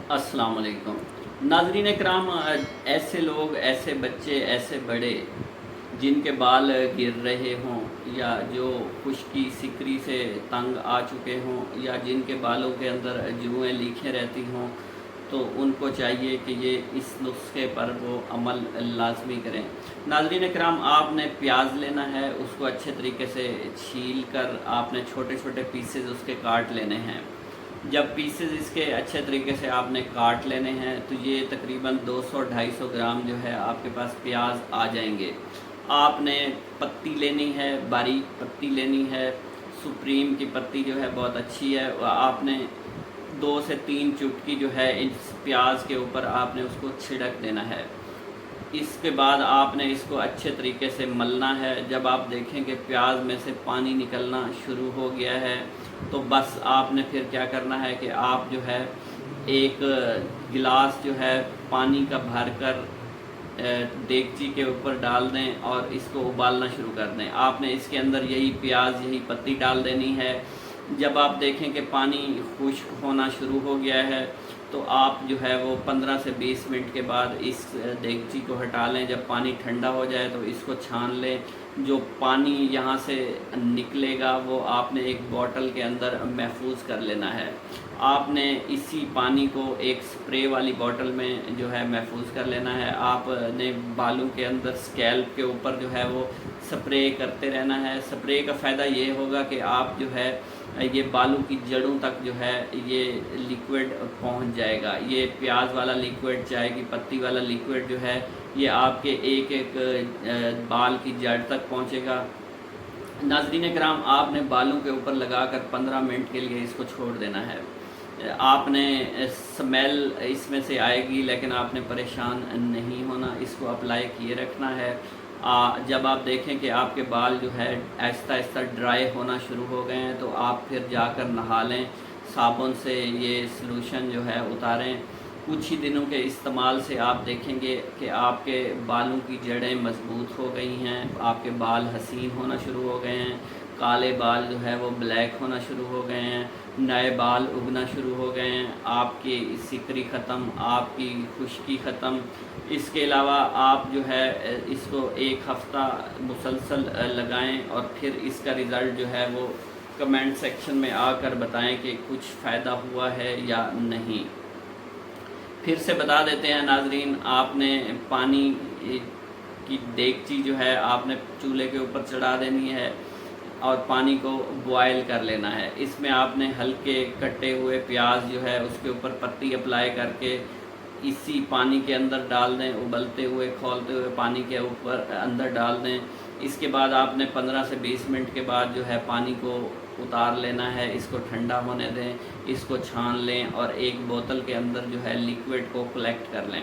अस्सलाम वालेकुम नाज़रीन कराम। ऐसे लोग, ऐसे बच्चे, ऐसे बड़े जिनके बाल गिर रहे हों या जो खुश्की सिकरी से तंग आ चुके हों या जिनके बालों के अंदर जुएँ लीखें रहती हों, तो उनको चाहिए कि ये इस नुस्खे पर वो अमल लाजमी करें। नाज़रीन कराम, आपने प्याज लेना है, उसको अच्छे तरीके से छील कर आपने छोटे छोटे पीसेज उसके काट लेने हैं। जब पीसेस इसके अच्छे तरीके से आपने काट लेने हैं तो ये तकरीबन 200-250 ग्राम जो है आपके पास प्याज आ जाएंगे। आपने पत्ती लेनी है, बारीक पत्ती लेनी है। सुप्रीम की पत्ती जो है बहुत अच्छी है। आपने 2 से 3 चुटकी जो है इस प्याज के ऊपर आपने उसको छिड़क देना है। इसके बाद आपने इसको अच्छे तरीके से मलना है। जब आप देखें कि प्याज में से पानी निकलना शुरू हो गया है तो बस आपने फिर क्या करना है कि आप जो है एक गिलास जो है पानी का भर कर देगची के ऊपर डाल दें और इसको उबालना शुरू कर दें। आपने इसके अंदर यही प्याज, यही पत्ती डाल देनी है। जब आप देखें कि पानी खुश्क होना शुरू हो गया है तो आप जो है वो 15 से 20 मिनट के बाद इस देगची को हटा लें। जब पानी ठंडा हो जाए तो इसको छान लें। जो पानी यहाँ से निकलेगा वो आपने एक बोतल के अंदर महफूज कर लेना है। आपने इसी पानी को एक स्प्रे वाली बोतल में जो है महफूज कर लेना है। आपने बालों के अंदर स्कैल्प के ऊपर जो है वो स्प्रे करते रहना है। स्प्रे का फ़ायदा ये होगा कि आप जो है ये बालों की जड़ों तक जो है ये लिक्विड पहुंच जाएगा। ये प्याज वाला लिक्विड, चाय की पत्ती वाला लिक्विड जो है ये आपके एक एक बाल की जड़ तक पहुंचेगा। नाज़रीन कराम, आपने बालों के ऊपर लगाकर 15 मिनट के लिए इसको छोड़ देना है। आपने स्मेल इसमें से आएगी लेकिन आपने परेशान नहीं होना, इसको अप्लाई किए रखना है। जब आप देखें कि आपके बाल जो है आहिस्ता आहिस्ता ड्राई होना शुरू हो गए हैं तो आप फिर जाकर नहा लें, साबुन से ये सलूशन जो है उतारें। कुछ ही दिनों के इस्तेमाल से आप देखेंगे कि आपके बालों की जड़ें मजबूत हो गई हैं, आपके बाल हसीन होना शुरू हो गए हैं, काले बाल जो है वो ब्लैक होना शुरू हो गए हैं, नए बाल उगना शुरू हो गए हैं, आपकी सिकरी ख़त्म, आपकी खुश्की ख़त्म। इसके अलावा आप जो है इसको एक हफ़्ता मुसलसल लगाएं और फिर इसका रिज़ल्ट जो है वो कमेंट सेक्शन में आकर बताएं कि कुछ फ़ायदा हुआ है या नहीं। फिर से बता देते हैं नाजरीन, आपने पानी की देगची जो है आपने चूल्हे के ऊपर चढ़ा देनी है और पानी को बॉयल कर लेना है। इसमें आपने हल्के कटे हुए प्याज जो है उसके ऊपर पत्ती अप्लाई करके इसी पानी के अंदर डाल दें। उबलते हुए खौलते हुए पानी के ऊपर अंदर डाल दें। इसके बाद आपने 15 से 20 मिनट के बाद जो है पानी को उतार लेना है, इसको ठंडा होने दें, इसको छान लें और एक बोतल के अंदर जो है लिक्विड को कलेक्ट कर लें।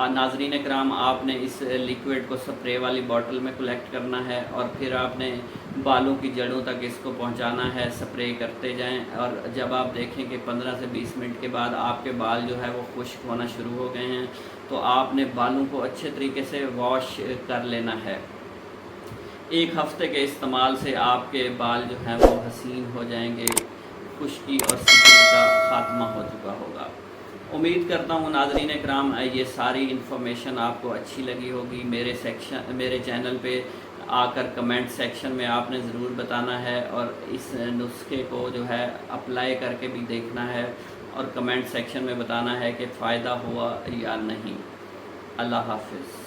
नाजरीन कराम, आपने इस लिक्विड को स्प्रे वाली बोतल में कलेक्ट करना है और फिर आपने बालों की जड़ों तक इसको पहुंचाना है, स्प्रे करते जाएं। और जब आप देखें कि 15 से 20 मिनट के बाद आपके बाल जो है वो खुश्क होना शुरू हो गए हैं तो आपने बालों को अच्छे तरीके से वॉश कर लेना है। एक हफ़्ते के इस्तेमाल से आपके बाल जो हैं वो हसीन हो जाएंगे, खुश्की और सिकरी का ख़ात्मा हो चुका होगा। उम्मीद करता हूँ नाज़रीन कराम ये सारी इन्फॉर्मेशन आपको अच्छी लगी होगी। मेरे चैनल पे आकर कमेंट सेक्शन में आपने ज़रूर बताना है और इस नुस्खे को जो है अप्लाई करके भी देखना है और कमेंट सेक्शन में बताना है कि फ़ायदा हुआ या नहीं। अल्लाह हाफ़िज़।